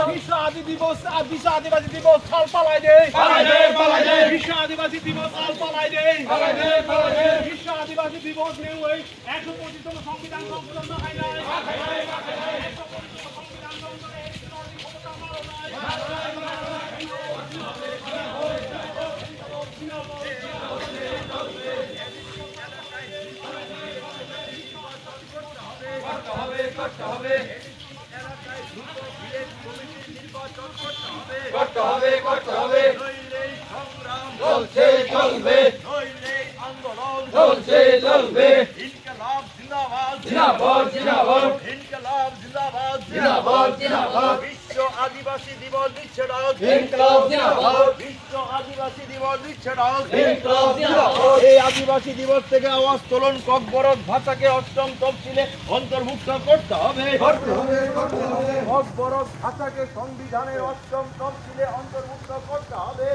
বিশ্ব আদিবাসী দিবস সাল পালাই দে বিশ্ব আদিবাসী দিবস সাল পালাই দে বিশ্ব আদিবাসী দিবস নেই 125তম সংবিধান সংশোধন হয় নাই বিশ্ব আদিবাসী দিবস দিচ্ছে বিশ্ব আদিবাসী দিবস দিচ্ছে এই আদিবাসী দিবস থেকে আওয়াজ তোলন ককবরক ভাষাকে অষ্টম তফসিলে অন্তর্ভুক্ত করতে হবে ককবরক ভাষাকে সংবিধানের অষ্টম তফসিলে অন্তর্ভুক্ত করতে হবে